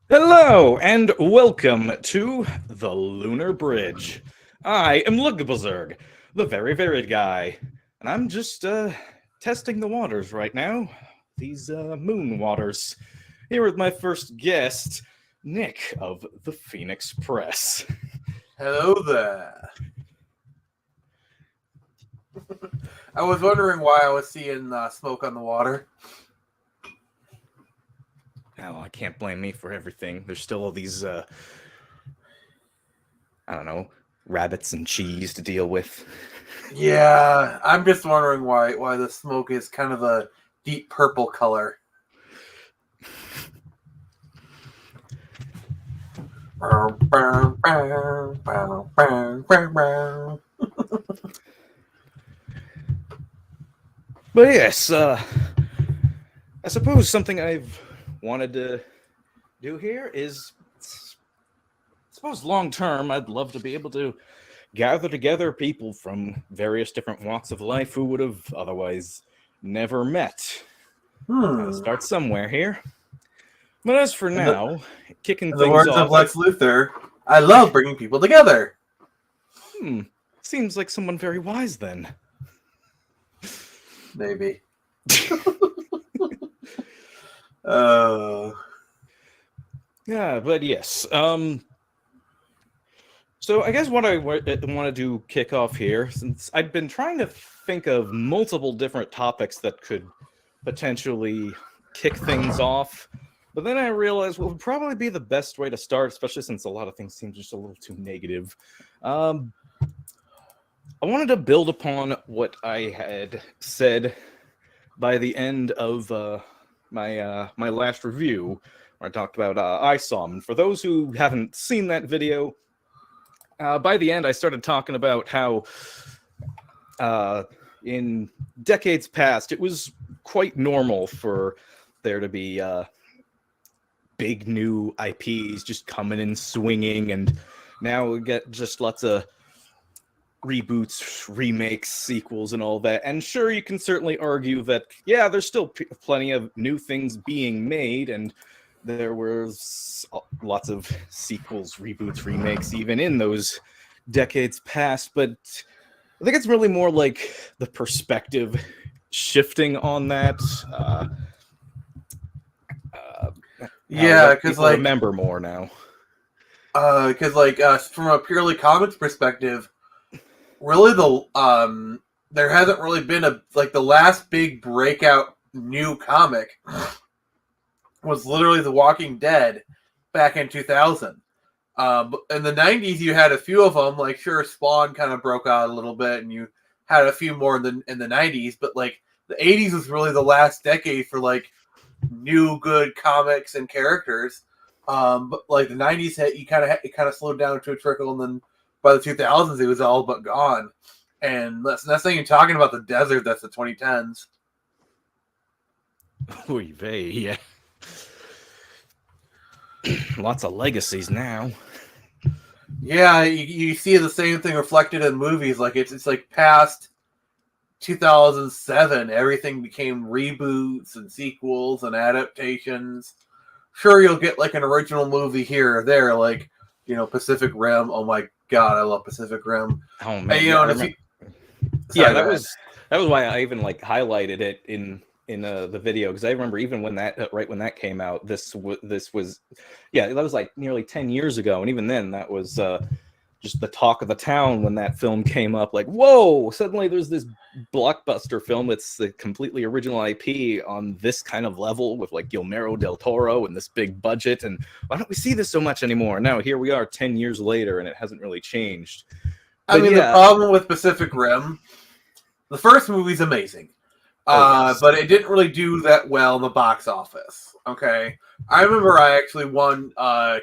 Hello and welcome to the Lunar Bridge. I am Lugbzurg, the very varied guy, and I'm just testing the waters right now. These moon waters. Here with my first guest, Nick of the Phoenix Press. Hello there. I was wondering why I was seeing smoke on the water. Now, I can't blame me for everything. There's still all these, I don't know, rabbits and cheese to deal with. Yeah, I'm just wondering why the smoke is kind of a deep purple color. But yes, I suppose something I've wanted to do here is, I suppose long term, I'd love to be able to gather together people from various different walks of life who would have otherwise never met. Gotta start somewhere here. But as for now, kicking In things the words off, of Lex Luthor, I love bringing people together. Seems like someone very wise then. Maybe. Yeah, but yes. So I guess what I want to do kick off here, since I've been trying to think of multiple different topics that could potentially kick things off, but then I realized what would probably be the best way to start, especially since a lot of things seem just a little too negative. I wanted to build upon what I had said by the end of my last review, where I talked about ISOM. And for those who haven't seen that video, by the end I started talking about how in decades past it was quite normal for there to be big new IPs just coming and swinging, and now we get just lots of reboots, remakes, sequels, and all that. And sure, you can certainly argue that, yeah, there's still plenty of new things being made, and there was lots of sequels, reboots, remakes, even in those decades past. But I think it's really more like the perspective shifting on that. Yeah, because people remember more now. From a purely comics perspective, really there hasn't really been the last big breakout new comic was literally The Walking Dead back in 2000. In the 90s, you had a few of them. Like, sure, Spawn kind of broke out a little bit, and you had a few more in the 90s. But like the 80s was really the last decade for like new good comics and characters. But like the 90s hit, it kind of slowed down to a trickle, and then by the 2000s, it was all but gone. And that's not even talking about the desert. That's the 2010s. Oy vey, yeah. Lots of legacies now. Yeah, you see the same thing reflected in movies. Like it's like past 2007, everything became reboots and sequels and adaptations. Sure, you'll get like an original movie here or there, like Pacific Rim. Oh my god, I love Pacific Rim. Oh man, that was why I even like highlighted it in the video, because I remember even when that right when that came out, this was that was like nearly 10 years ago, and even then that was just the talk of the town when that film came up. Like, whoa, suddenly there's this blockbuster film that's the completely original IP on this kind of level with like Guillermo del Toro and this big budget, and why don't we see this so much anymore? Now here we are 10 years later and it hasn't really changed. But the problem with Pacific Rim, the first movie's amazing. Yes. But it didn't really do that well in the box office. Okay, I remember I actually won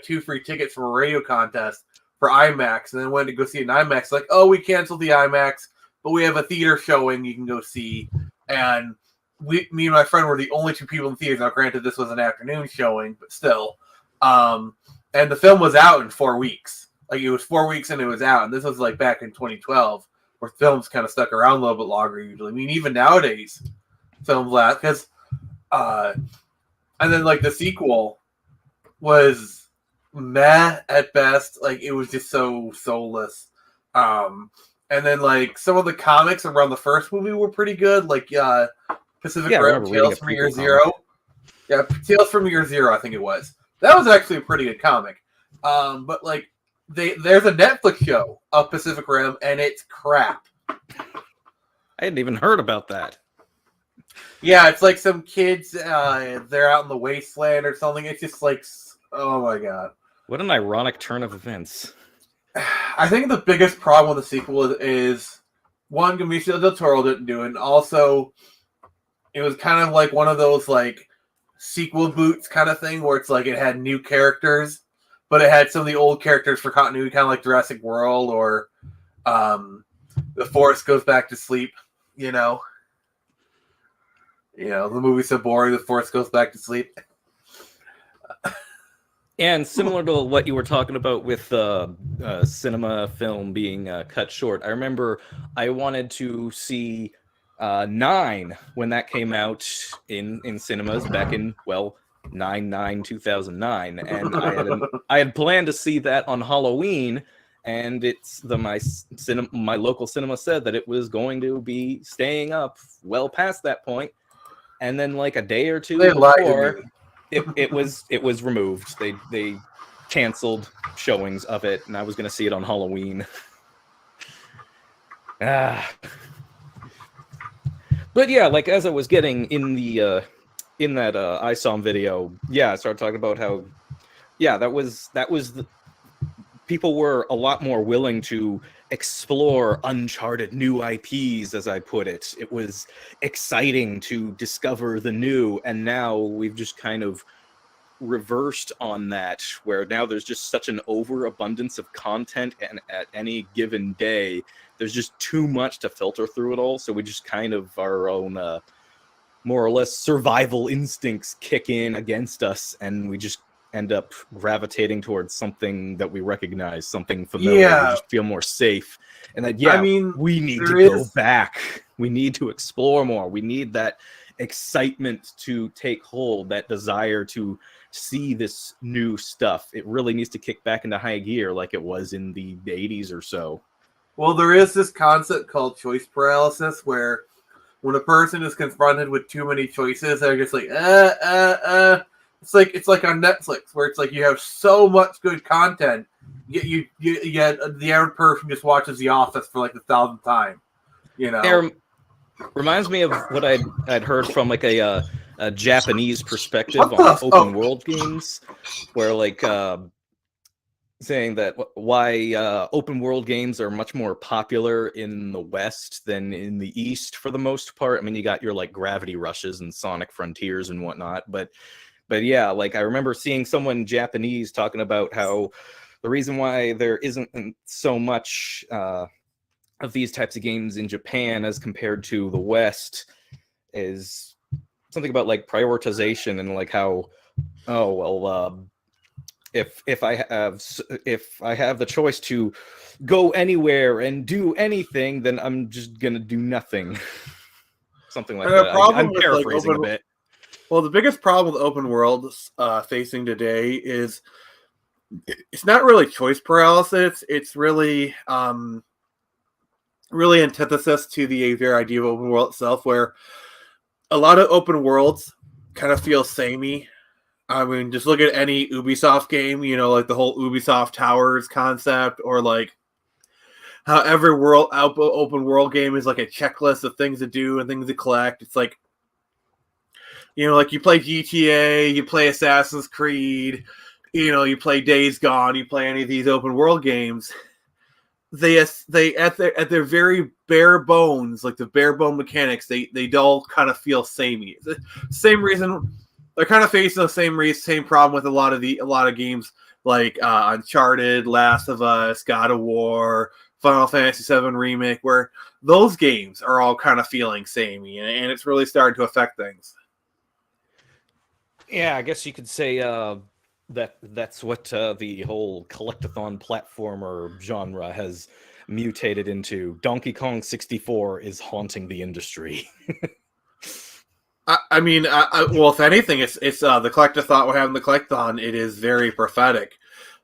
2 free tickets from a radio contest for IMAX, and then went to go see an IMAX. Like, oh, we canceled the IMAX, but we have a theater showing you can go see. And me and my friend were the only 2 people in the theater. Now, granted, this was an afternoon showing, but still. And the film was out in 4 weeks. Like, it was 4 weeks and it was out. And this was like back in 2012. Where films kind of stuck around a little bit longer usually. I mean, even nowadays, films last because, and then like the sequel was meh at best. Like, it was just so soulless. And then, like, some of the comics around the first movie were pretty good. Like, Pacific Yeah, I Rim, remember reading Tales a from Year prequel Zero. comic. Yeah, Tales from Year Zero, I think it was. That was actually a pretty good comic. But, like, there's a Netflix show of Pacific Rim, and it's crap. I hadn't even heard about that. Yeah, it's like some kids, they're out in the wasteland or something. It's just like, oh my god. What an ironic turn of events. I think the biggest problem with the sequel is one, Benicio del Toro didn't do it, and also it was kind of like one of those like sequel boots kind of thing where it's like it had new characters, but it had some of the old characters for continuity, kind of like Jurassic World or The Forest Goes Back to Sleep. You know, the movie's so boring. The Forest Goes Back to Sleep. And similar to what you were talking about with cinema film being cut short, I remember I wanted to see 9 when that came out in cinemas back in 2009, and I had planned to see that on Halloween, and my local cinema said that it was going to be staying up well past that point, and then like a day or two before. It was removed. They canceled showings of it, and I was going to see it on Halloween. But yeah, like as I was getting in the in that ISOM video, yeah, I started talking about how that was people were a lot more willing to explore uncharted new IPs, as I put it. It was exciting to discover the new, and now we've just kind of reversed on that, where now there's just such an overabundance of content, and at any given day there's just too much to filter through it all, so we just kind of our own more or less survival instincts kick in against us, and we just end up gravitating towards something that we recognize, something familiar. Yeah. We just feel more safe. And that, we need to go back. We need to explore more. We need that excitement to take hold, that desire to see this new stuff. It really needs to kick back into high gear like it was in the 80s or so. Well, there is this concept called choice paralysis where when a person is confronted with too many choices, they're just like, It's like on Netflix where it's like you have so much good content, yet the average person just watches The Office for like the 1,000th time. It reminds me of what I'd heard from like a Japanese perspective on open world games, where like saying that why open world games are much more popular in the West than in the East for the most part. I mean, you got your like Gravity Rushes and Sonic Frontiers and whatnot, but yeah, like I remember seeing someone Japanese talking about how the reason why there isn't so much of these types of games in Japan as compared to the West is something about like prioritization, and like how, if I have the choice to go anywhere and do anything, then I'm just gonna do nothing. Something like that. I'm paraphrasing a bit. Well, the biggest problem with open worlds facing today is it's not really choice paralysis. It's really really antithesis to the very idea of open world itself, where a lot of open worlds kind of feel samey. I mean, just look at any Ubisoft game, like the whole Ubisoft Towers concept, or like how every open world game is like a checklist of things to do and things to collect. It's like, like you play GTA, you play Assassin's Creed, you play Days Gone, you play any of these open world games. They at their very bare bones, like the bare bone mechanics, they all kind of feel samey. The same reason they're kind of facing the same problem with a lot of games like Uncharted, Last of Us, God of War, Final Fantasy VII Remake, where those games are all kind of feeling samey, and it's really starting to affect things. Yeah, I guess you could say that's what the whole collectathon platformer genre has mutated into. Donkey Kong 64 is haunting the industry. I I mean, well, if anything, it's the collectathon. We're having the collectathon. It is very prophetic,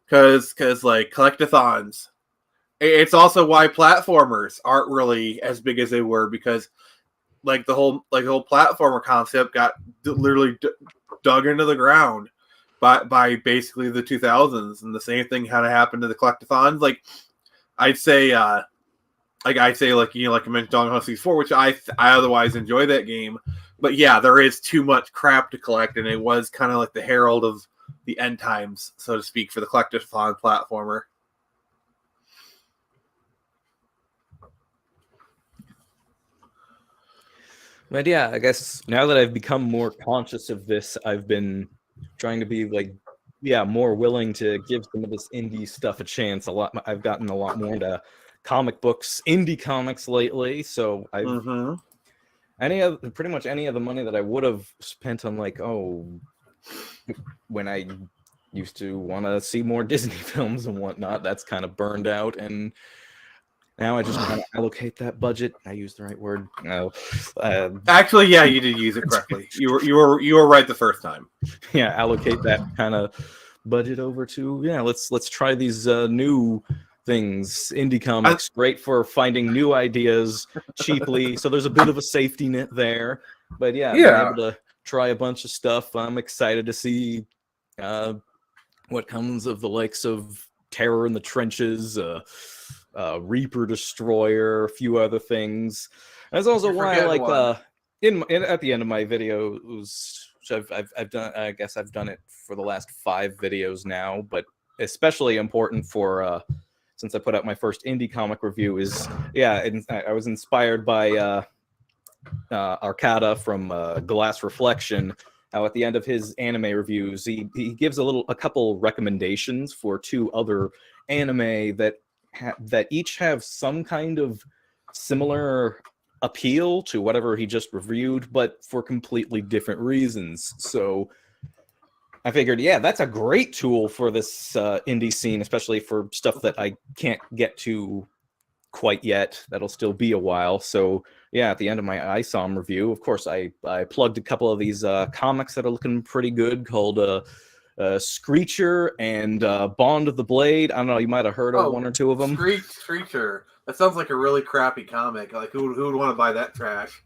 because like collectathons, it's also why platformers aren't really as big as they were, because like the whole platformer concept got literally dug into the ground by basically the 2000s, and the same thing kind of happened to the collectathons. Like I'd say, like I mentioned Donkey Kong 64, which I otherwise enjoy that game, but yeah, there is too much crap to collect, and it was kind of like the herald of the end times, so to speak, for the collectathon platformer. But yeah, I guess now that I've become more conscious of this, I've been trying to be like, more willing to give some of this indie stuff a chance. I've gotten a lot more into comic books, indie comics lately. So I've pretty much any of the money that I would have spent on when I used to want to see more Disney films and whatnot, that's kind of burned out, and now I just kind of allocate that budget. I used the right word. No, actually, yeah, you did use it correctly. You were right the first time. Yeah, allocate that kind of budget over to let's try these new things. Indie comics, great for finding new ideas cheaply. So there's a bit of a safety net there. But being able to try a bunch of stuff. I'm excited to see what comes of the likes of Terror in the Trenches, Reaper Destroyer, a few other things. That's also why I like at the end of my videos, I've done. I guess I've done it for the last 5 videos now, but especially important for since I put out my first indie comic review is I was inspired by Arcada from Glass Reflection. How at the end of his anime reviews, he gives a couple recommendations for 2 other anime that each have some kind of similar appeal to whatever he just reviewed, but for completely different reasons. So I figured, that's a great tool for this indie scene, especially for stuff that I can't get to quite yet. That'll still be a while. So at the end of my ISOM review, of course, I plugged a couple of these comics that are looking pretty good, called Screecher and Bond of the Blade. I don't know, you might have heard of one or 2 of them. Screecher. That sounds like a really crappy comic. Like, who would want to buy that trash?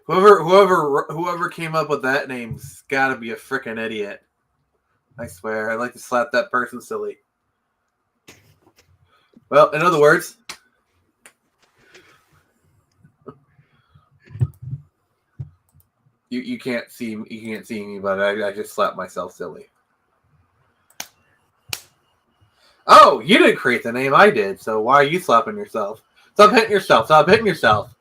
Whoever came up with that name's got to be a freaking idiot. I swear, I'd like to slap that person silly. Well, in other words, you can't see me, but I just slapped myself silly. Oh, you didn't create the name, I did. So why are you slapping yourself? Stop hitting yourself. Stop hitting yourself.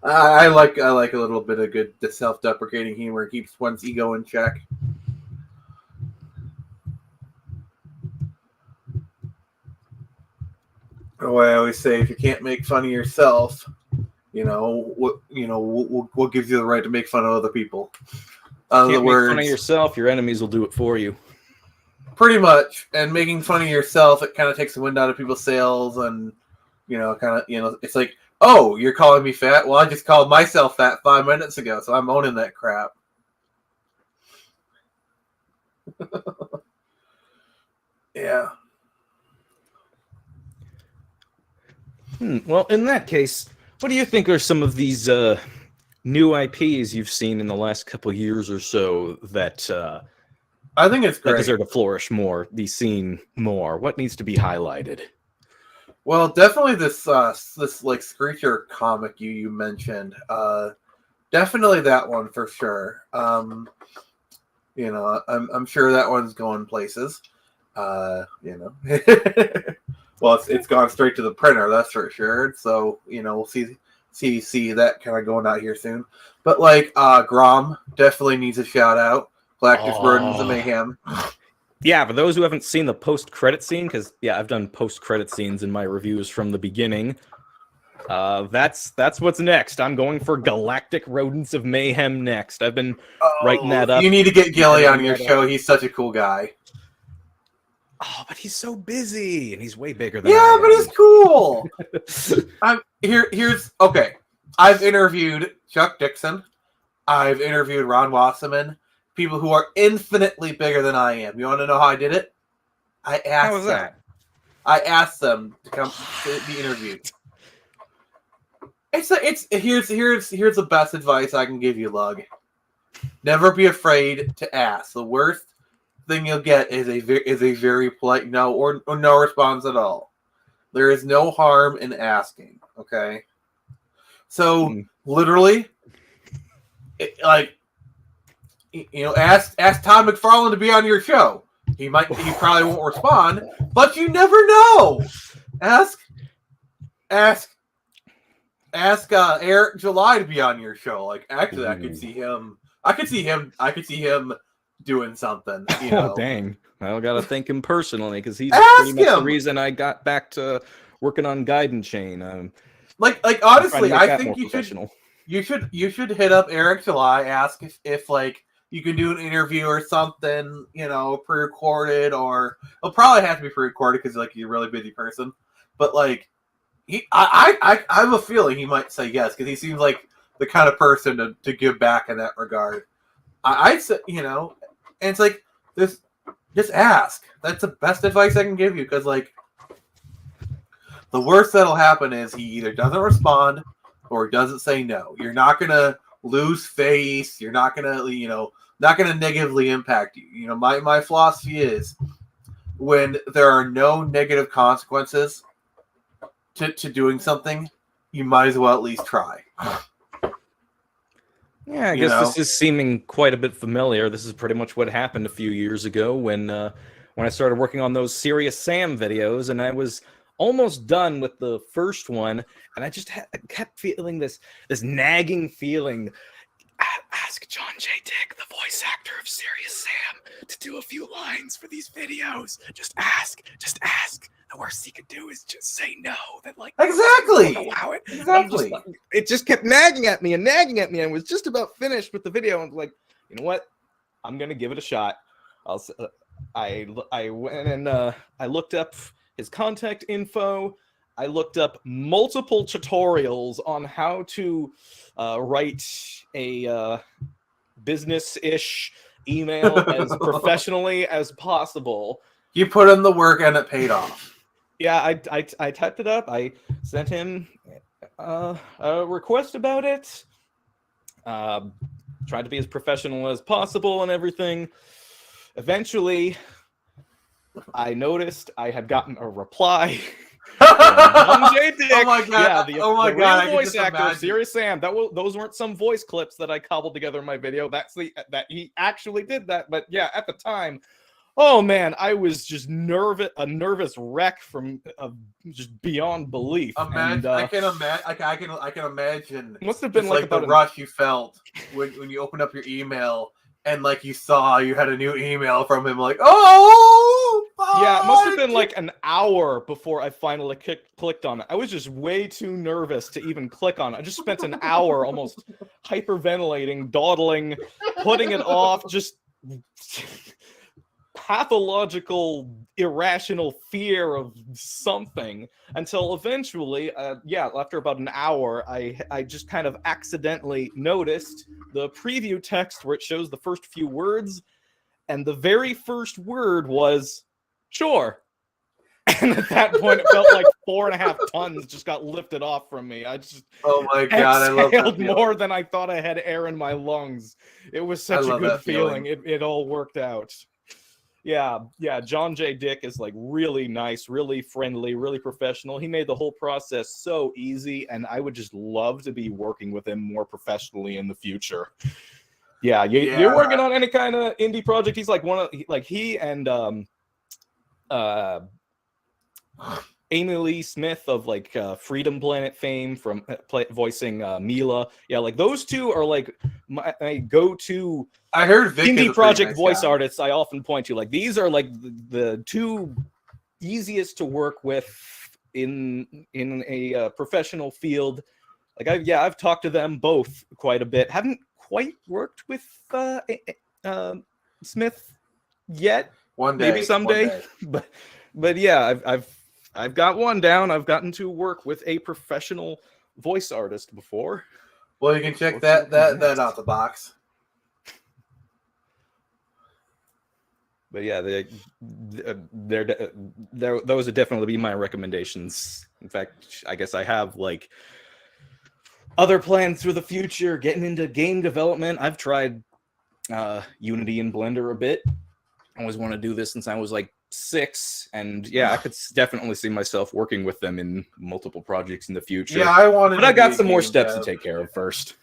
I like a little bit of good self-deprecating humor. It keeps one's ego in check. Oh, I always say, if you can't make fun of yourself, what gives you the right to make fun of other people? Can't make fun of yourself, your enemies will do it for you. Pretty much. And making fun of yourself, it kind of takes the wind out of people's sails, and it's like, oh, you're calling me fat? Well, I just called myself fat 5 minutes ago, so I'm owning that crap. Yeah. Well, in that case, what do you think are some of these new IPs you've seen in the last couple of years or so that I think it's great, that deserve to flourish more, be seen more? What needs to be highlighted? Well, definitely this like Screecher comic you mentioned. Definitely that one for sure. I'm sure that one's going places. Well, it's gone straight to the printer, that's for sure. So we'll see that kind of going out here soon. But like Grom definitely needs a shout out. Galactus Burdens of Mayhem. Yeah, for those who haven't seen the post-credit scene, because I've done post-credit scenes in my reviews from the beginning. That's what's next. I'm going for Galactic Rodents of Mayhem next. I've been writing that up. You need to get Gilly on your show. He's such a cool guy. Oh, but he's so busy, and he's way bigger than Yeah, I but he's cool. Here's okay. I've interviewed Chuck Dixon. I've interviewed Ron Wasserman. People who are infinitely bigger than I am. You want to know how I did it? I How asked was them. that? I asked them to come to be interviewed. Here's the best advice I can give you, Lug. Never be afraid to ask. The worst thing you'll get is a very polite no or no response at all. There is no harm in asking. Okay, so literally, ask Todd McFarlane to be on your show. He probably won't respond, but you never know. Ask Eric July to be on your show. Like, actually, I could see him doing something. You know? Oh, dang. I gotta thank him personally because he's Ask pretty much the him! reason I got back to working on Gaiden Chain. Like honestly, I think you should hit up Eric July, ask if like you can do an interview or something, pre-recorded, or it'll probably have to be pre-recorded because like you're a really busy person. But like I have a feeling he might say yes because he seems like the kind of person to give back in that regard. I'd say, and it's like this. Just ask. That's the best advice I can give you because, like, the worst that'll happen is he either doesn't respond or he doesn't say no. You're not gonna lose face. You're not gonna, not gonna negatively impact you. My philosophy is when there are no negative consequences to doing something, you might as well at least try. Yeah, I guess this is seeming quite a bit familiar. This is pretty much what happened a few years ago when I started working on those Serious Sam videos, and I was almost done with the first one, and I just kept feeling this nagging feeling. Ask John J. Dick, the voice actor of Serious Sam, to do a few lines for these videos. Just ask. The worst he could do is just say no. That like exactly. Don't allow it. Exactly. It just kept nagging at me and was just about finished with the video. And like, you know what? I'm gonna give it a shot. I went and I looked up his contact info. I looked up multiple tutorials on how to write a business-ish email as professionally as possible. You put in the work and it paid off. Yeah, I typed it up. I sent him a request about it. Tried to be as professional as possible and everything. Eventually, I noticed I had gotten a reply. John J. Dick. Oh my god! Yeah, the real voice actor of Serious Sam. Those weren't some voice clips that I cobbled together in my video. That he actually did that. But yeah, at the time. Oh man, I was just a nervous wreck from just beyond belief. I can imagine. Must have been like the rush you felt when you opened up your email and like you saw you had a new email from him. Like, oh, yeah, it must have been like an hour before I finally clicked on it. I was just way too nervous to even click on it. I just spent an hour almost hyperventilating, dawdling, putting it off, just. Pathological, irrational fear of something until eventually, after about an hour, I just kind of accidentally noticed the preview text where it shows the first few words, and the very first word was sure. And at that point, it felt like 4.5 tons just got lifted off from me. I just I love that more than I thought I had air in my lungs. It was such a good feeling. It all worked out. Yeah, John J. Dick is like really nice, really friendly, really professional. He made the whole process so easy, and I would just love to be working with him more professionally in the future. Yeah, you're working on any kind of indie project. He's like he and Amy Lee Smith of like Freedom Planet fame from voicing Mila. Yeah, like those two are like my go-to. I heard Vic indie project voice artists I often point to. Like these are like the two easiest to work with in a professional field. Like I've talked to them both quite a bit. Haven't quite worked with Smith yet. One day, maybe someday. one day. But yeah, I've got one down. I've gotten to work with a professional voice artist before. Well, you can check that out the box. But yeah, those would definitely be my recommendations. In fact, I guess I have like other plans for the future, getting into game development. I've tried Unity and Blender a bit. I always want to do this since I was like 6, and yeah, I could definitely see myself working with them in multiple projects in the future. Yeah, but I got some more steps to take care of first.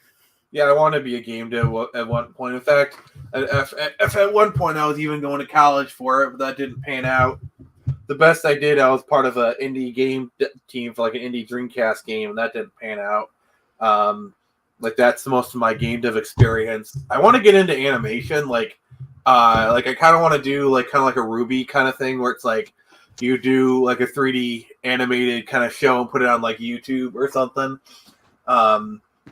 Yeah, I want to be a game dev at one point. In fact, if at one point I was even going to college for it, but that didn't pan out. The best I did, I was part of an indie game team for like an indie Dreamcast game, and that didn't pan out. Like that's most of my game dev experience. I want to get into animation, like I kind of want to do like kind of like a Ruby kind of thing where it's like you do like a 3D animated kind of show and put it on like YouTube or something.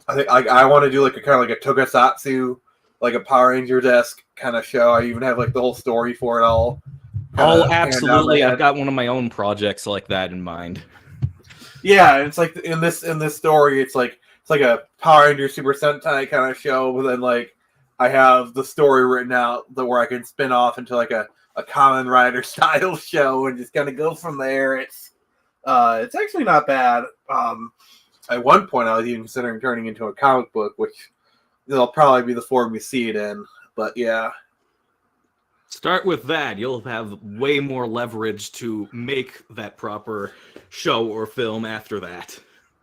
I think I want to do like a kind of like a tokusatsu, like a Power Rangers-esque kind of show. I even have like the whole story for it all. Oh, absolutely! I've got one of my own projects like that in mind. Yeah, it's like in this story, it's like a Power Rangers Super Sentai kind of show, but then like I have the story written out where I can spin off into like a Kamen Rider style show and just kind of go from there. It's actually not bad. At one point, I was even considering turning into a comic book, which it'll probably be the form you see it in. But yeah. Start with that. You'll have way more leverage to make that proper show or film after that.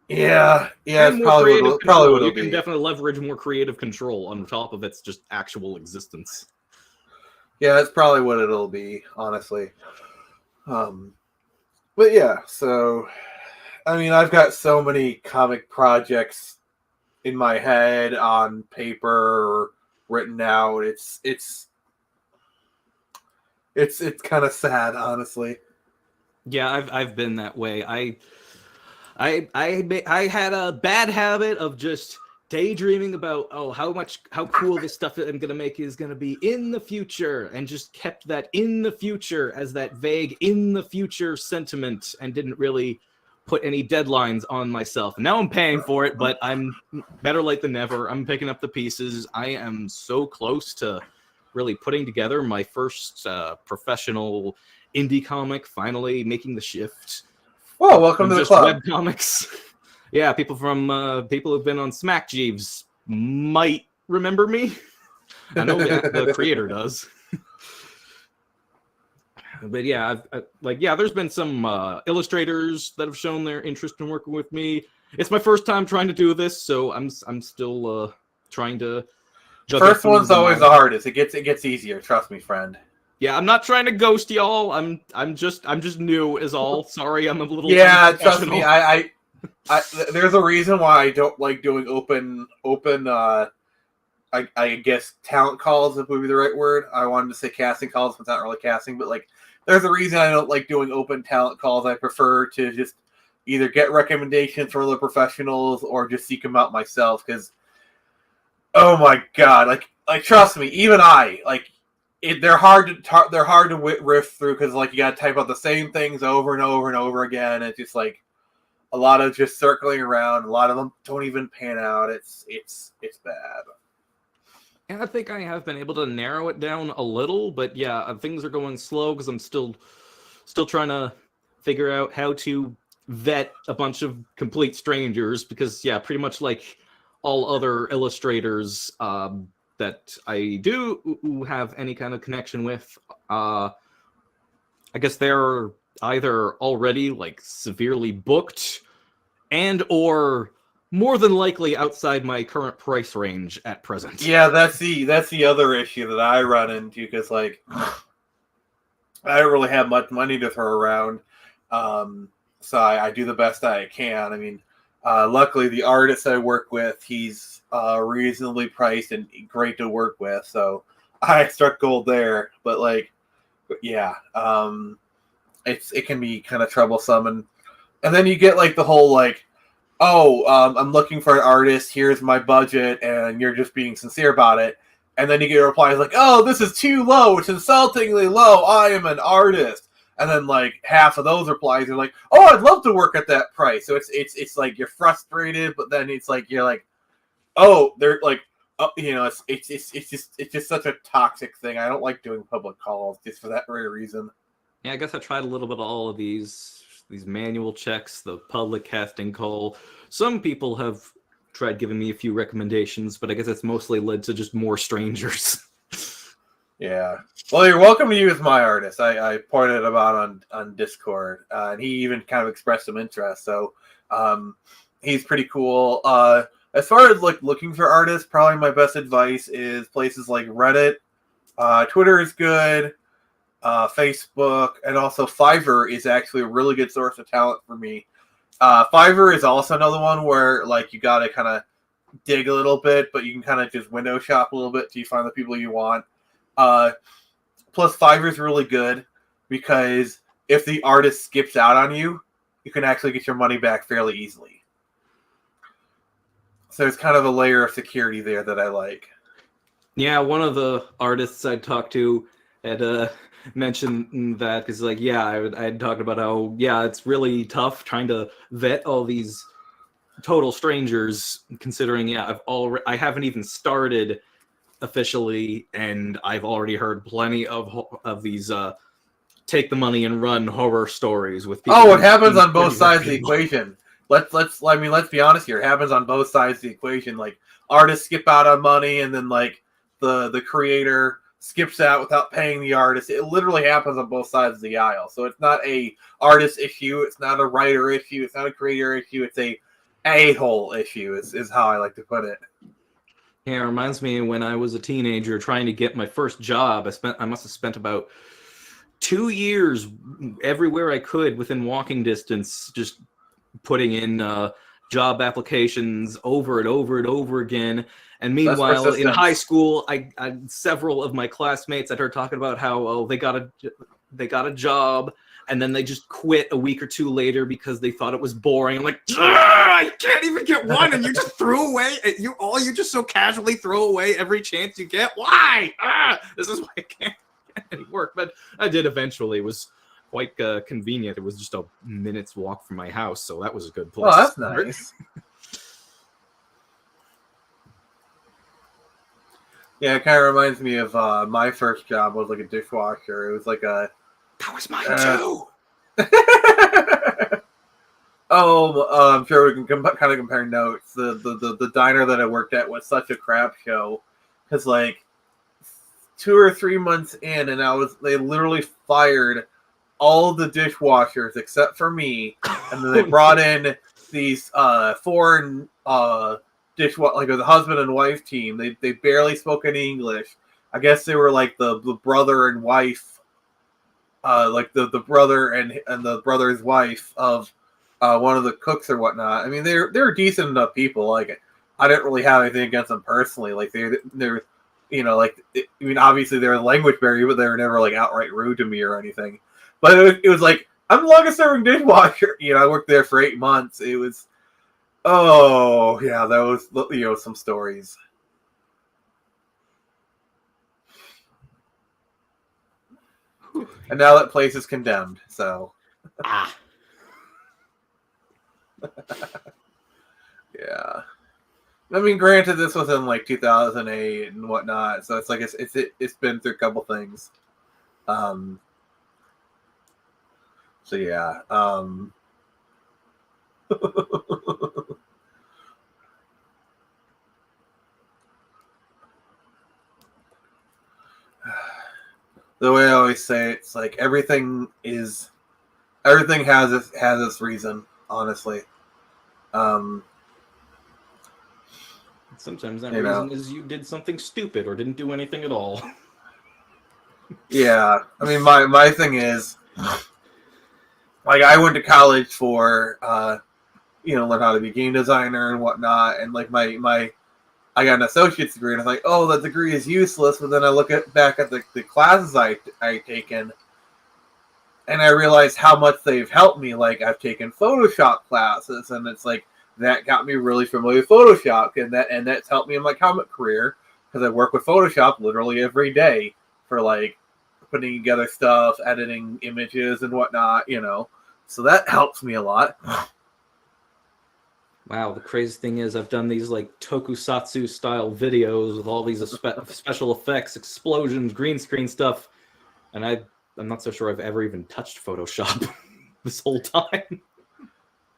Yeah, it's probably what it'll be. You can definitely leverage more creative control on top of its just actual existence. Yeah, that's probably what it'll be, honestly. But yeah, so I mean, I've got so many comic projects in my head, on paper, or written out. It's kind of sad, honestly. Yeah, I've been that way. I had a bad habit of just daydreaming about how cool this stuff that I'm gonna make is gonna be in the future, and just kept that in the future as that vague in the future sentiment, and didn't really put any deadlines on myself. Now I'm paying for it, but I'm better late than never. I'm picking up the pieces. I am so close to really putting together my first professional indie comic, finally making the shift. Well, welcome to the club. Web comics. Yeah, people who've been on Smack Jeeves might remember me. I know the creator does. But yeah, there's been some illustrators that have shown their interest in working with me. It's my first time trying to do this, so I'm still trying to. First one's always the hardest. It gets easier. Trust me, friend. Yeah, I'm not trying to ghost y'all. I'm just new is all. Sorry, I'm a little. Yeah, trust me. I there's a reason why I don't like doing open. I guess talent calls would be the right word. I wanted to say casting calls, but it's not really casting. But like, there's a reason I don't like doing open talent calls. I prefer to just either get recommendations from other professionals or just seek them out myself. Because, oh my god, like trust me, even I like. They're hard to riff through because like you got to type out the same things over and over and over again. It's just like a lot of just circling around. A lot of them don't even pan out. It's bad. And I think I have been able to narrow it down a little, but yeah, things are going slow because I'm still trying to figure out how to vet a bunch of complete strangers. Because yeah, pretty much like all other illustrators that I do have any kind of connection with, I guess they're either already like severely booked and or more than likely outside my current price range at present. Yeah, that's the other issue that I run into because like I don't really have much money to throw around, so I do the best I can. I mean, luckily the artist I work with, he's reasonably priced and great to work with, so I struck gold there. But yeah, it can be kind of troublesome, and then you get like the whole like, I'm looking for an artist, here's my budget, and you're just being sincere about it, And then you get a reply like, "Oh, this is too low. It's insultingly low. I am an artist." And then like half of those replies are like, "Oh, I'd love to work at that price." So it's like you're frustrated, but then it's like you're like, "Oh, they're like, oh, it's just such a toxic thing." I don't like doing public calls just for that very reason. Yeah, I guess I tried a little bit of all of these manual checks, the public casting call. Some people have tried giving me a few recommendations, but I guess it's mostly led to just more strangers. Yeah. Well, you're welcome to use my artist. I pointed him out on Discord, and he even kind of expressed some interest. So he's pretty cool. As far as like looking for artists, probably my best advice is places like Reddit. Twitter is good. Facebook, and also Fiverr is actually a really good source of talent for me. Fiverr is also another one where like you got to kind of dig a little bit, but you can kind of just window shop a little bit till you find the people you want. Plus, Fiverr is really good because if the artist skips out on you, you can actually get your money back fairly easily. So there's kind of a layer of security there that I like. Yeah, one of the artists I talked to had mentioned that because, like, yeah, I had talked about how, yeah, it's really tough trying to vet all these total strangers, considering, yeah, I haven't even started officially, and I've already heard plenty of these take the money and run horror stories with people. Oh, it happens on both sides of the equation. Let's be honest here. It happens on both sides of the equation. Like artists skip out on money, and then like the creator skips out without paying the artist. It literally happens on both sides of the aisle. So it's not a artist issue. It's not a writer issue. It's not a creator issue. It's a hole issue. Is how I like to put it. Yeah, it reminds me when I was a teenager trying to get my first job. I must have spent about 2 years everywhere I could within walking distance, just putting in job applications over and over and over again. And meanwhile, in high school, I several of my classmates I'd heard talking about how they got a job, and then they just quit a week or two later because they thought it was boring. I'm like, I can't even get one, and you just threw away. You just so casually throw away every chance you get. Why? This is why I can't get any work. But I did eventually. It was quite convenient. It was just a minute's walk from my house, so that was a good place. Oh, that's nice. Yeah, it kind of reminds me of my first job was like a dishwasher. It was like a... That was mine too! I'm sure we can kind of compare notes. The diner that I worked at was such a crap show. Because like 2 or 3 months in, and they literally fired all the dishwashers except for me. And then they brought in these foreign... like the husband and wife team. They barely spoke any English. I guess they were like the brother and wife, like the brother and the brother's wife of one of the cooks or whatnot. I mean, they're decent enough people. Like I didn't really have anything against them personally. Like they're obviously they're a language barrier, but they were never like outright rude to me or anything. But it was like I'm the longest serving dishwasher. I worked there for 8 months. It was. Oh, yeah, that was, some stories. And now that place is condemned, so. Yeah. I mean, granted, this was in, like, 2008 and whatnot, so it's like it's been through a couple things. So, yeah. The way I always say it, it's like everything has its reason, honestly. Sometimes that reason is you did something stupid or didn't do anything at all. Yeah, I mean my thing is, like I went to college for learn how to be a game designer and whatnot, and like I got an associate's degree, and I was like, oh, that degree is useless. But then I look back at the classes I taken, and I realize how much they've helped me. Like I've taken Photoshop classes, and it's like that got me really familiar with Photoshop, and that's helped me in my comic career. because I work with Photoshop literally every day for like putting together stuff, editing images and whatnot, So that helps me a lot. Wow, the crazy thing is I've done these like tokusatsu style videos with all these special effects, explosions, green screen stuff, and I'm not so sure I've ever even touched Photoshop this whole time.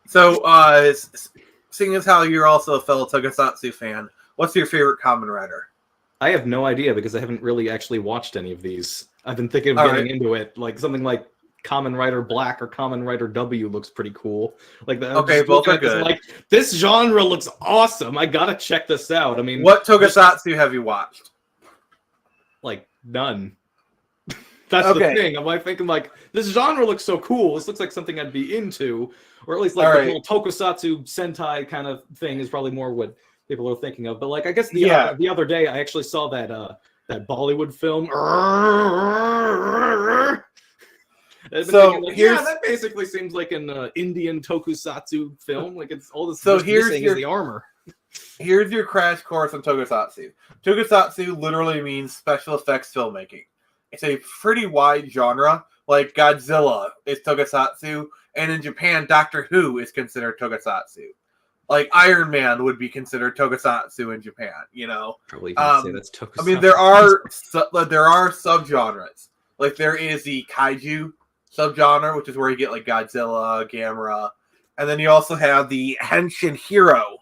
So, seeing as how you're also a fellow tokusatsu fan, what's your favorite Kamen Rider? I have no idea because I haven't really actually watched any of these. I've been thinking of getting into it, like something like Kamen Rider Black or Kamen Rider W looks pretty cool. Like that. Okay, both are good. Like this genre looks awesome. I gotta check this out. I mean, what tokusatsu have you watched? Like none. That's the thing. I'm like thinking like this genre looks so cool. This looks like something I'd be into, or at least like the whole tokusatsu Sentai kind of thing is probably more what people are thinking of. But like I guess the other day I actually saw that that Bollywood film. So like, that basically seems like an Indian tokusatsu film. Like it's all this. So missing is the armor. Here's your crash course on tokusatsu. Tokusatsu literally means special effects filmmaking. It's a pretty wide genre. Like Godzilla is tokusatsu, and in Japan, Doctor Who is considered tokusatsu. Like Iron Man would be considered tokusatsu in Japan. Probably say that's tokusatsu. I mean, there are subgenres. Like there is the kaiju subgenre, which is where you get like Godzilla, Gamera, and then you also have the Henshin Hero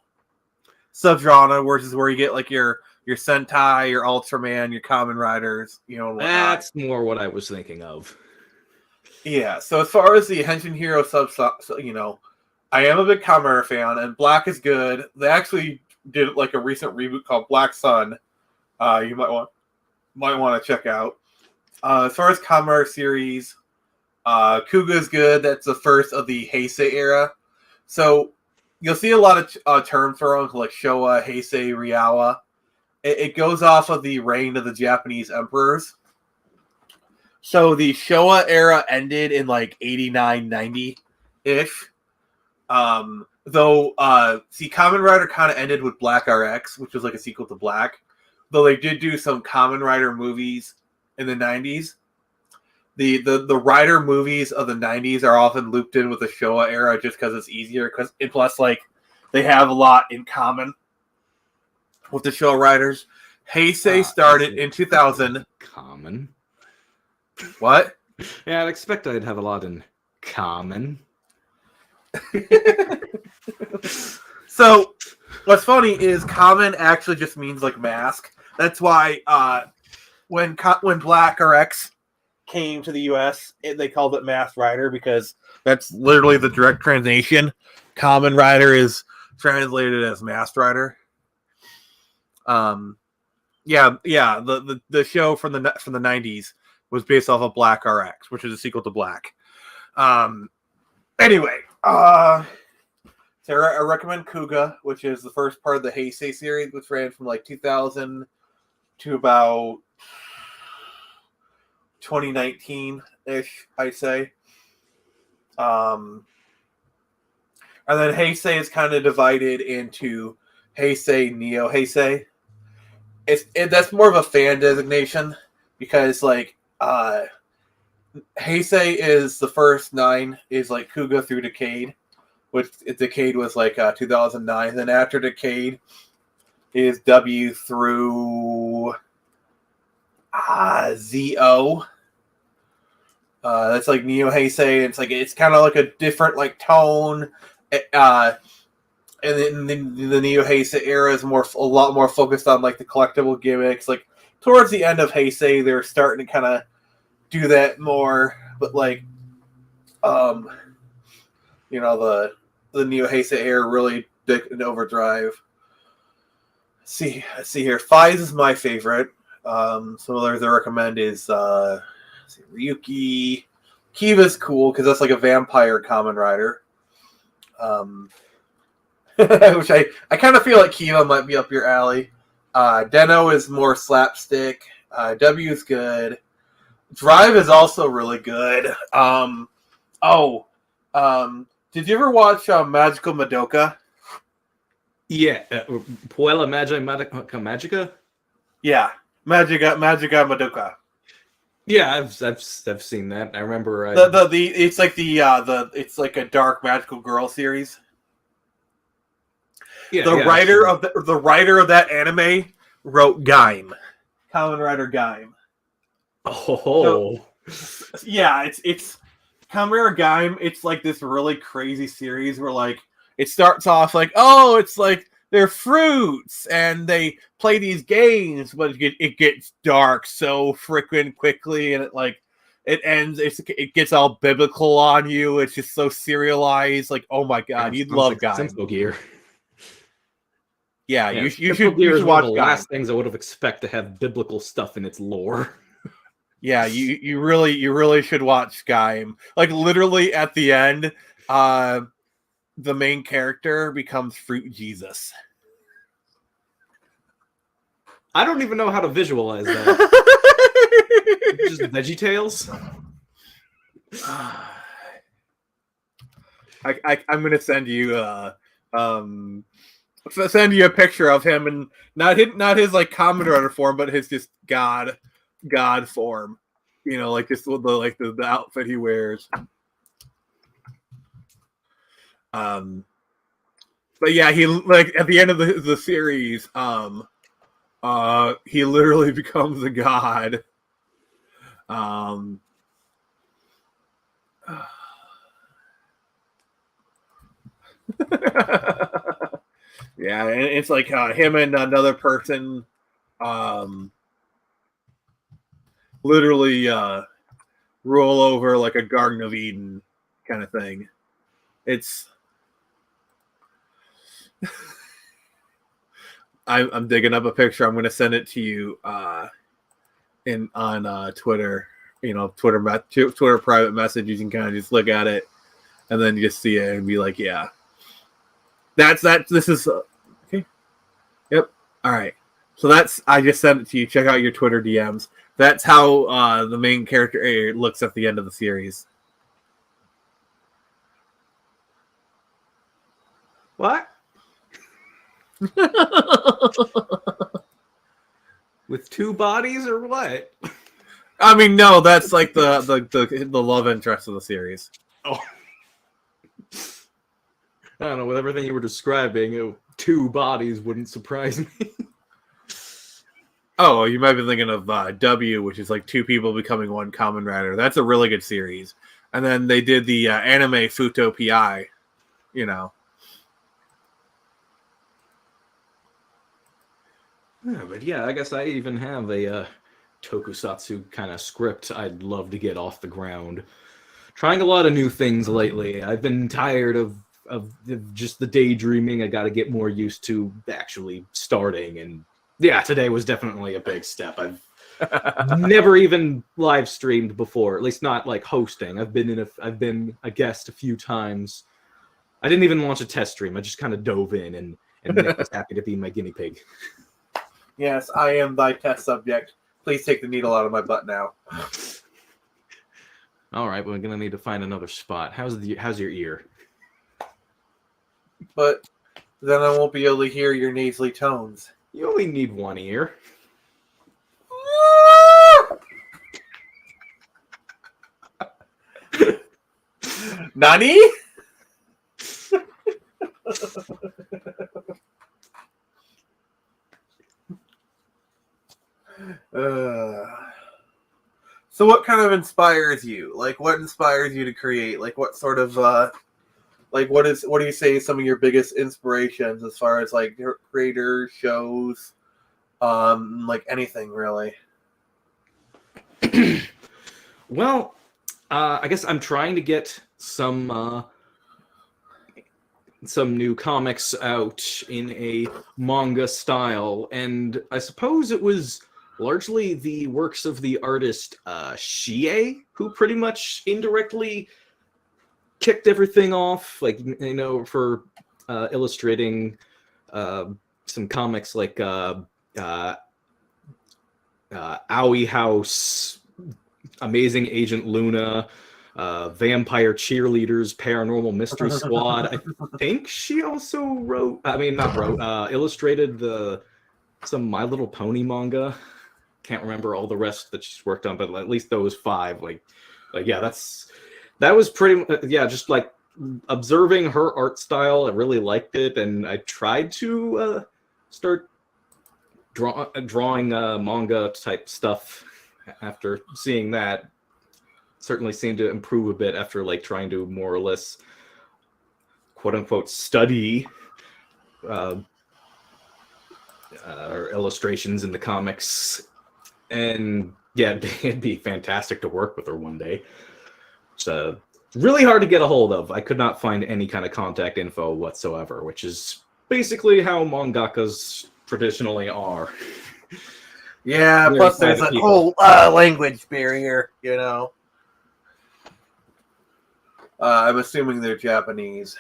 subgenre, which is where you get like your Sentai, your Ultraman, your Kamen Riders, That's more what I was thinking of. Yeah. So as far as the Henshin Hero I am a big Kamen Rider fan, and Black is good. They actually did like a recent reboot called Black Sun. You might want to check out. As far as Kamen Rider series, Kuga is good. That's the first of the Heisei era. So you'll see a lot of terms thrown like Showa, Heisei, Reiwa. It goes off of the reign of the Japanese emperors. So the Showa era ended in like 89, 90-ish. Kamen Rider kind of ended with Black RX, which was like a sequel to Black. Though they did do some Kamen Rider movies in the 90s. The Rider movies of the 90s are often looped in with the Showa era just because it's easier. Plus, like, they have a lot in common with the Showa Riders. Heisei started in 2000. Common. What? Yeah, I'd expect I'd have a lot in common. So, what's funny is common actually just means like mask. That's why when Black RX came to the U.S., they called it Masked Rider because that's literally the direct translation. Kamen Rider is translated as Masked Rider. The show from the 90s was based off of Black RX, which is a sequel to Black. Anyway, so I recommend Kuga, which is the first part of the Heisei series, which ran from like 2000 to about 2019-ish, I'd say. And then Heisei is kind of divided into Heisei, Neo Heisei. That's more of a fan designation because like Heisei is the first 9 is like Kuga through Decade, which Decade was like 2009. Then after Decade is W through ZO. That's like Neo Heisei. It's kind of like a different like tone. And then the Neo Heisei era is a lot more focused on like the collectible gimmicks. Like towards the end of Heisei, they're starting to kind of do that more. But like, the Neo Heisei era really big in overdrive. See here. Fives is my favorite. Some others I recommend is Ryuki. Kiva's cool because that's like a vampire Kamen Rider. Which I kind of feel like Kiva might be up your alley. Deno is more slapstick. W is good. Drive is also really good. Did you ever watch Magical Madoka? Yeah, Puella Magica? Yeah, Magica Madoka. Yeah, I've seen that. I remember It's like it's like a dark magical girl series. yeah, The yeah, I've writer seen of the writer of that anime wrote Gaim, Kamen Rider Gaim. So Oh, yeah, it's Kamen Rider Gaim. It's like this really crazy series where like it starts off like, oh, it's like they're fruits and they play these games, but it gets dark so freaking quickly, and it ends. It gets all biblical on you. It's just so serialized. Like, oh my god, you'd sounds love like Gaim. Simple Gear. Yeah, Yeah, you Simple Gear is should one watch of the Gaim. last things I would have expected to have biblical stuff in its lore. Yeah, you really should watch Gaim. Like literally at the end, the main character becomes Fruit Jesus. I don't even know how to visualize that. Just VeggieTales? I'm gonna send you send you a picture of him, and not his like Kamen Rider form, but his just God form. You know, like just the outfit he wears. But yeah, he like at the end of the series, he literally becomes a god. Yeah, and it's like him and another person, literally roll over like a Garden of Eden kind of thing. It's I'm digging up a picture. I'm going to send it to you on Twitter. You know, Twitter private message. You can kind of just look at it, and then you just see it and be like, yeah, that's that. This is okay. Yep. All right. So I just sent it to you. Check out your Twitter DMs. That's how the main character looks at the end of the series. What? With two bodies or what? I mean, no, that's like the love interest of the series. Oh. I don't know. With everything you were describing, two bodies wouldn't surprise me. Oh, you might be thinking of W, which is like two people becoming one Kamen Rider. That's a really good series. And then they did the anime Futo Pi, you know. Yeah, but yeah, I guess I even have a tokusatsu kind of script I'd love to get off the ground. Trying a lot of new things lately. I've been tired of just the daydreaming. I got to get more used to actually starting, and yeah, today was definitely a big step. I've never even live streamed before, at least not like hosting. I've been a guest a few times. I didn't even launch a test stream. I just kind of dove in, and Nick was happy to be my guinea pig. Yes, I am thy test subject. Please take the needle out of my butt now. All right, we're gonna need to find another spot. How's your ear? But then I won't be able to hear your nasally tones. You only need one ear. Nani? So what kind of inspires you? Like, what inspires you to create? Like, what sort of like what do you say some of your biggest inspirations as far as like creators, shows, like anything really? Well, I guess I'm trying to get some new comics out in a manga style, and I suppose it was largely the works of the artist Shie who pretty much indirectly kicked everything off, like, you know, for illustrating some comics like Owie House, Amazing Agent Luna, Vampire Cheerleaders, Paranormal Mystery Squad. I think she also illustrated the some My Little Pony manga. Can't remember all the rest that she's worked on, but at least those 5. Yeah, that was pretty. Yeah, just like observing her art style, I really liked it, and I tried to start drawing manga type stuff after seeing that. Certainly seemed to improve a bit after like trying to more or less quote unquote study illustrations in the comics. And yeah, it'd be fantastic to work with her one day. It's really hard to get a hold of. I could not find any kind of contact info whatsoever, which is basically how mangakas traditionally are. Yeah, plus there's a whole language barrier, you know. I'm assuming they're Japanese.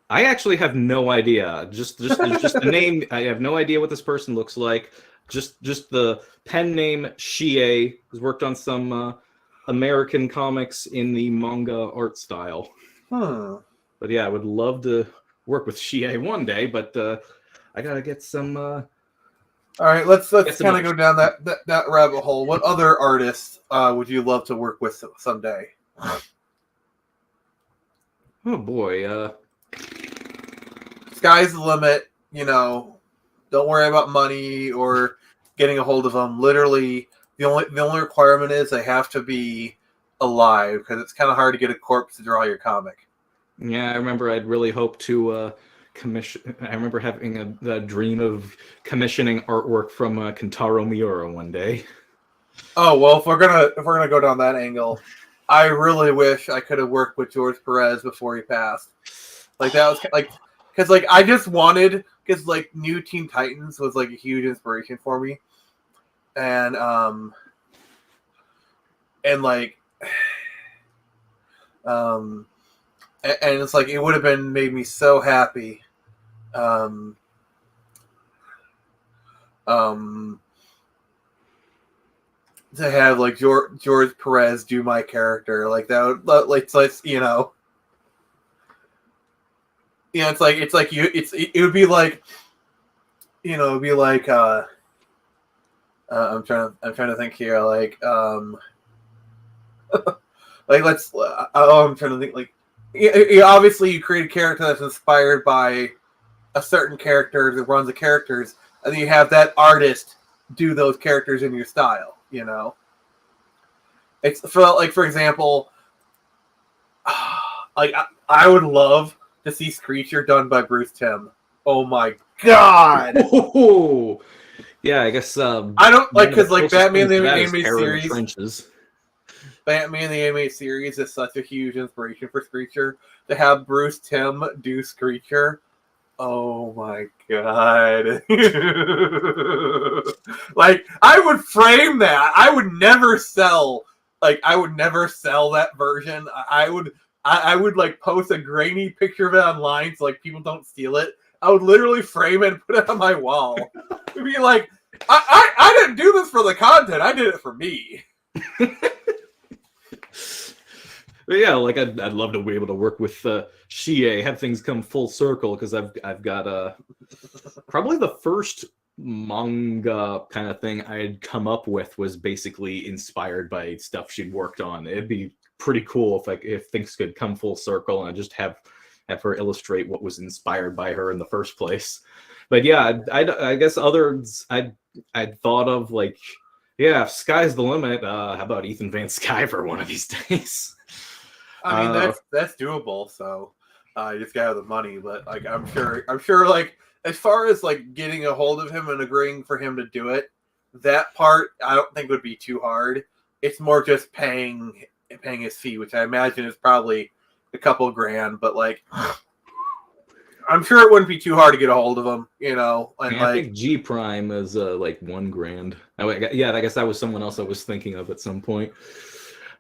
I actually have no idea. Just the name. I have no idea what this person looks like. Just the pen name Shie has worked on some American comics in the manga art style. But yeah, I would love to work with Shie one day, but I gotta get some. All right, let's kind of go down that rabbit hole. What other artists would you love to work with someday? Oh boy, sky's the limit. You know, don't worry about money or getting a hold of them. Literally, the only requirement is they have to be alive, because it's kind of hard to get a corpse to draw your comic. Yeah, I remember I'd really hoped to commission. I remember having a dream of commissioning artwork from Kentaro Miura one day. Oh well, if we're gonna go down that angle, I really wish I could have worked with George Perez before he passed. Like that was like, because like I just wanted, because like New Teen Titans was like a huge inspiration for me, and like and it's like it would have made me so happy. To have like George Perez do my character, like that would, like you know, it would be like, you know, it'd be like I'm trying to think here, like like let's I'm trying to think, like obviously you create a character that's inspired by a certain character that runs the characters, and then you have that artist do those characters in your style. You know, it's for example, like I would love to see Screecher done by Bruce Timm. Oh my god! Oh, yeah, I guess I don't like, because like Batman the Animated Series. Batman the Animated Series is such a huge inspiration for Screecher. To have Bruce Timm do Screecher. Oh my god. Like, I would frame that. I would never sell that version. I would like post a grainy picture of it online so like people don't steal it. I would literally frame it and put it on my wall. It'd be like, I didn't do this for the content. I did it for me. But yeah, like I'd love to be able to work with Shie, have things come full circle, because I've got probably the first manga kind of thing I'd come up with was basically inspired by stuff she'd worked on. It'd be pretty cool if things could come full circle and I just have her illustrate what was inspired by her in the first place. But yeah, I guess others I'd thought of, like, yeah, if sky's the limit, how about Ethan Van Sciver one of these days? I mean, that's doable. So you just gotta have the money. But like, I'm sure, like, as far as like getting a hold of him and agreeing for him to do it, that part I don't think would be too hard. It's more just paying his fee, which I imagine is probably a couple grand. But like, I'm sure it wouldn't be too hard to get a hold of him, you know. And I think G Prime is like $1,000. Yeah, I guess that was someone else I was thinking of at some point,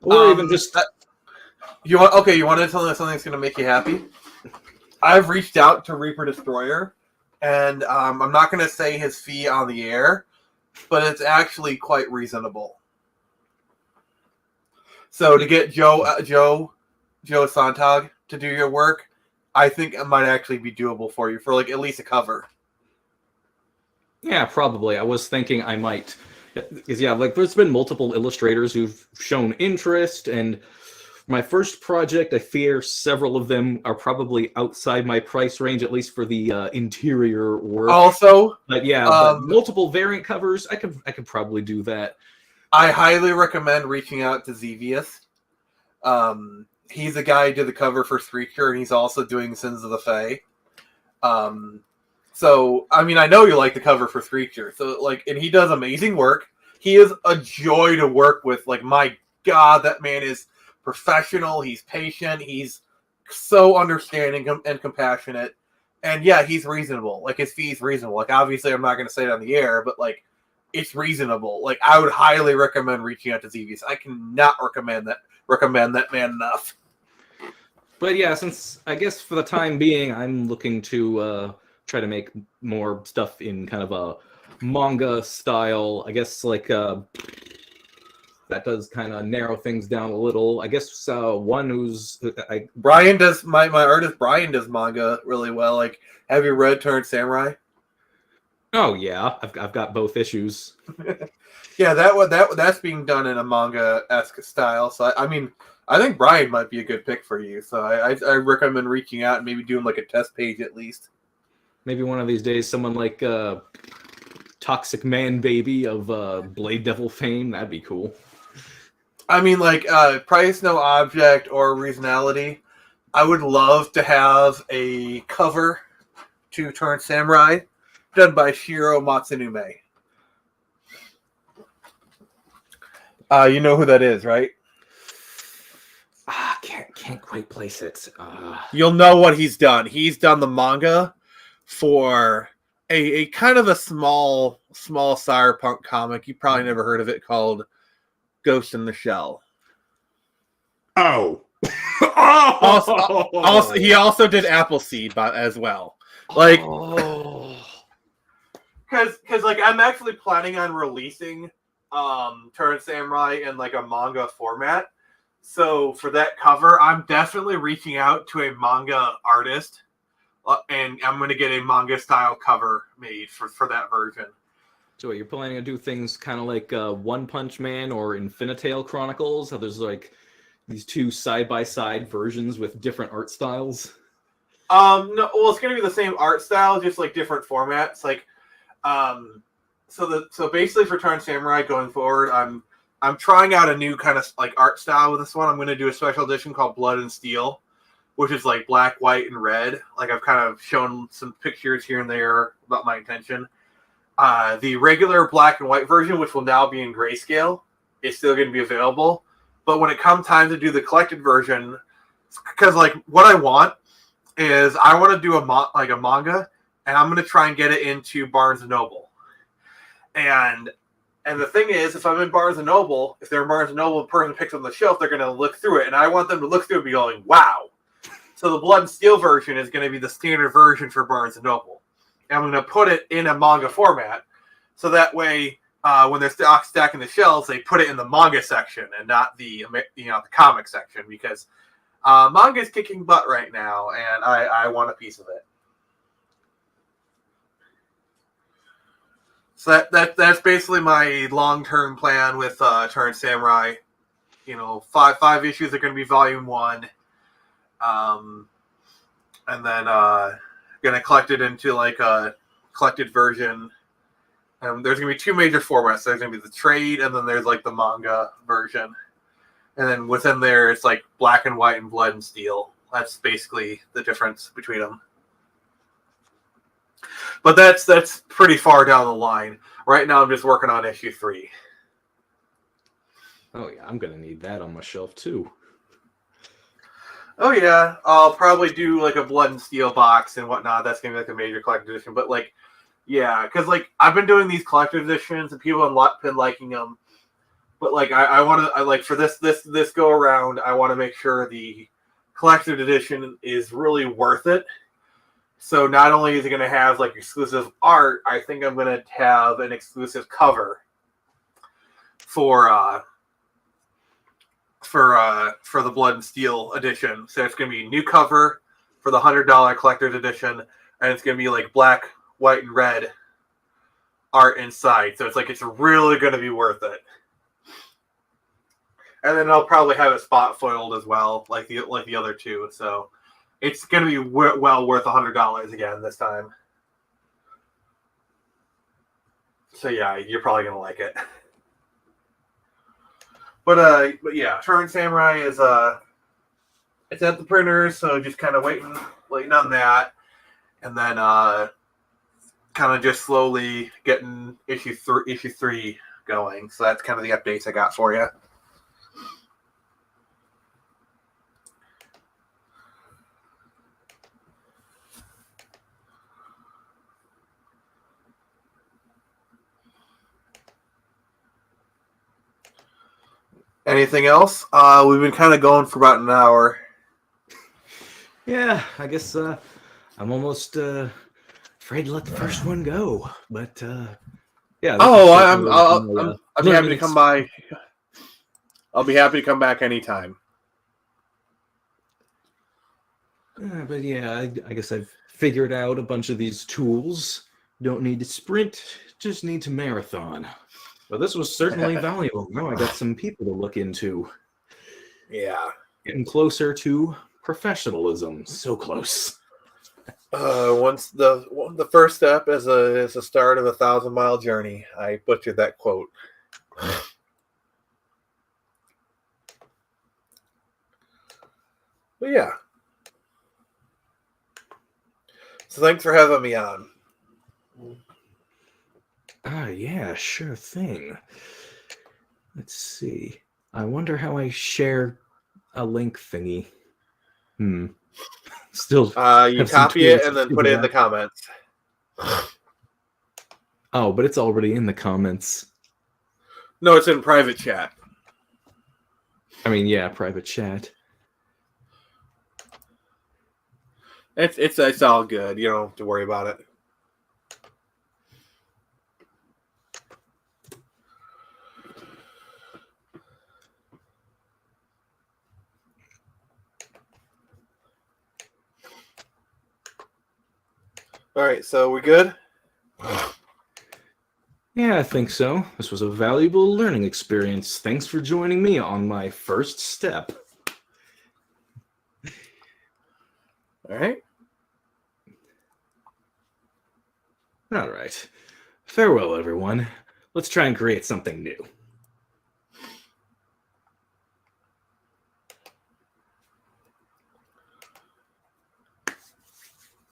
or even just. You want to tell me something that's going to make you happy? I've reached out to Reaper Destroyer, and I'm not going to say his fee on the air, but it's actually quite reasonable. So to get Joe Sontag to do your work, I think it might actually be doable for you for like at least a cover. Yeah, probably. I was thinking I might. Because, yeah, like, there's been multiple illustrators who've shown interest, and my first project, I fear several of them are probably outside my price range, at least for the interior work. Also, But yeah, but multiple variant covers, I could probably do that. I highly recommend reaching out to Xevious. He's the guy who did the cover for Screecher, and he's also doing Sins of the Fae. So, I mean, I know you like the cover for Screecher. So, like, and he does amazing work. He is a joy to work with. Like, my God, that man is professional. He's patient. He's so understanding and compassionate. And yeah, he's reasonable. Like, his fee's reasonable. Like, obviously, I'm not going to say it on the air, but like, it's reasonable. Like, I would highly recommend reaching out to Xevious. I cannot recommend that man enough. But yeah, since I guess for the time being, I'm looking to try to make more stuff in kind of a manga style. I guess like that does kind of narrow things down a little. I guess one who's Brian does my artist Brian does manga really well. Like, have you read Turned Samurai? Oh yeah, I've got both issues. Yeah, that's being done in a manga-esque style. So I mean, I think Brian might be a good pick for you. So I recommend reaching out and maybe doing like a test page at least. Maybe one of these days, someone like Toxic Man Baby of Blade Devil fame, that'd be cool. I mean, like Price No Object or Reasonality. I would love to have a cover to Turned Samurai done by Shiro Matsunume. You know who that is, right? Can't quite place it. You'll know what he's done. He's done the manga for a kind of a small cyberpunk comic. You probably never heard of it, called Ghost in the Shell. Oh. Also, he also did Appleseed as well. Like, because like I'm actually planning on releasing Turned Samurai in like a manga format. So for that cover, I'm definitely reaching out to a manga artist, and I'm going to get a manga style cover made for that version. So you're planning to do things kind of like One Punch Man or Infinitale Chronicles? How there's like these two side-by-side versions with different art styles? No, well, it's going to be the same art style, just like different formats. Like, so basically for Turned Samurai going forward, I'm trying out a new kind of like art style with this one. I'm going to do a special edition called Blood and Steel, which is like black, white, and red. Like, I've kind of shown some pictures here and there about my intention. The regular black and white version, which will now be in grayscale, is still going to be available. But when it comes time to do the collected version, because like what I want is I want to do a manga, and I'm going to try and get it into Barnes and Noble. And the thing is, if I'm in Barnes and Noble, if they're in Barnes and Noble, the person picks up on the shelf, they're going to look through it, and I want them to look through it and be going, "Wow!" So the Blood and Steel version is going to be the standard version for Barnes and Noble. And I'm going to put it in a manga format, so that way, when they're stacking the shelves, they put it in the manga section and not the comic section, because manga is kicking butt right now, and I want a piece of it. So that's basically my long-term plan with Turned Samurai. 5 issues are going to be volume 1, and then going to collect it into like a collected version. There's going to be 2 major formats. There's going to be the trade, and then there's like the manga version. And then within there, it's like black and white and blood and steel. That's basically the difference between them. But that's pretty far down the line. Right now, I'm just working on issue 3. Oh yeah, I'm going to need that on my shelf too. Oh yeah, I'll probably do like a blood and steel box and whatnot. That's going to be like a major collector's edition. But like, yeah, because like I've been doing these collector's editions and people have been liking them. But like I want to for this go around, I want to make sure the collector's edition is really worth it. So not only is it going to have like exclusive art, I think I'm going to have an exclusive cover for the Blood and Steel edition. So it's going to be a new cover for the $100 collector's edition, and it's going to be like black, white, and red art inside. So it's really going to be worth it. And then I'll probably have it spot foiled as well, like the other two. So it's going to be well worth $100 again this time. So yeah, you're probably going to like it. But yeah, Turn Samurai is it's at the printer, so just kind of waiting on that, and then kind of just slowly getting issue three going. So that's kind of the updates I got for you. Anything else? We've been kind of going for about an hour. Yeah, I guess I'm almost afraid to let the first one go. But yeah. I'll be happy to come by. I'll be happy to come back anytime. But yeah, I guess I've figured out a bunch of these tools. Don't need to sprint, just need to marathon. But this was certainly valuable. Now I got some people to look into. Yeah. Getting closer to professionalism. So close. Once the first step is a start of a 1,000-mile journey. I butchered that quote. But yeah. So thanks for having me on. Yeah, sure thing. Let's see. I wonder how I share a link thingy. Still. You copy it and then put it in the comments. Oh, but it's already in the comments. No, it's in private chat. I mean, yeah, private chat. It's all good. You don't have to worry about it. All right, so we're good? Yeah, I think so. This was a valuable learning experience. Thanks for joining me on my first step. All right. All right. Farewell, everyone. Let's try and create something new.